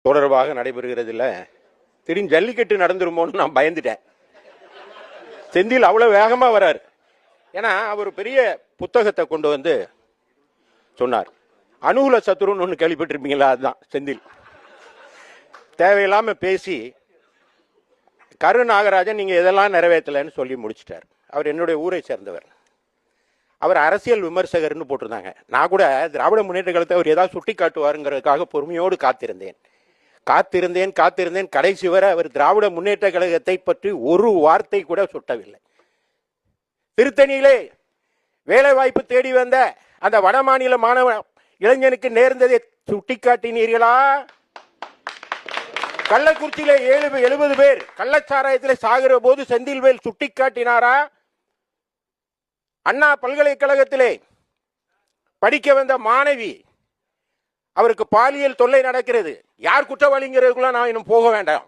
தொடர்பாக நடைபெறுகிறது இல்ல, திடீர்னு ஜல்லிக்கட்டு நடந்துருமோன்னு நான் பயந்துட்டேன். செந்தில் அவ்வளவு வேகமா வராரு. ஏன்னா அவர் பெரிய புத்தகத்தை கொண்டு வந்து சொன்னார். அனுகூல சத்துருன்னு ஒன்று கேள்விப்பட்டிருப்பீங்களா? அதுதான் செந்தில். தேவையில்லாம பேசி கரு நாகராஜன் நீங்க இதெல்லாம் நிறைவேற்றலைன்னு சொல்லி முடிச்சிட்டார். அவர் என்னுடைய ஊரை சேர்ந்தவர். அவர் அரசியல் விமர்சகர்னு போட்டிருந்தாங்க. நான் கூட திராவிட முன்னேற்ற கழகத்தை அவர் ஏதாவது சுட்டி காட்டுவாருங்கிறதுக்காக பொறுமையோடு காத்திருந்தேன். கடைசி வரை அவர் திராவிட முன்னேற்ற கழகத்தை பற்றி ஒரு வார்த்தை கூட சுட்டவில்லை. திருத்தணியிலே வேலை வாய்ப்பு தேடி வந்த அந்த வடமாநில மாணவ இளைஞனுக்கு நேர்ந்ததை சுட்டிக்காட்டினீர்களா? கள்ளக்குறிச்சியில 70 பேர் கள்ளச்சாராயத்தில் சாகிற போது செந்தில்வேல் சுட்டிக்காட்டினாரா? அண்ணா பல்கலைக்கழகத்திலே படிக்க வந்த மாணவி, அவருக்கு பாலியல் தொல்லை நடக்கிறது. யார் குற்றவாளிங்கிறதுக்குள்ள நான் இன்னும் போக வேண்டாம்.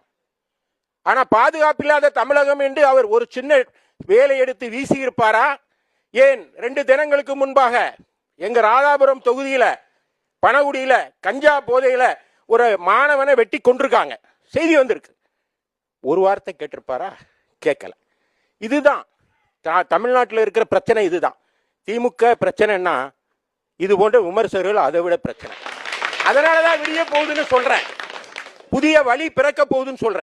ஆனா பாதுகாப்பில்லாத தமிழகம் என்று அவர் ஒரு சின்ன வேலை எடுத்து வீசி இருப்பாரா? ஏன் 2 தினங்களுக்கு முன்பாக எங்க ராதாபுரம் தொகுதியில பனகுடியில கஞ்சா போதையில ஒரு மாணவனை வெட்டி கொண்டிருக்காங்க, செய்தி வந்திருக்கு. ஒரு வார்த்தை கேட்டிருப்பாரா? கேட்கல. இதுதான் தமிழ்நாட்டில் இருக்கிற பிரச்சனை. இதுதான் திமுக பிரச்சனைன்னா இது போன்ற விமர்சகர்கள் அதை விட பிரச்சனை. அதனாலதான் விடிய போகுதுன்னு சொல்றேன். புதிய வழி பிறக்க போகுதுன்னு சொல்றேன்.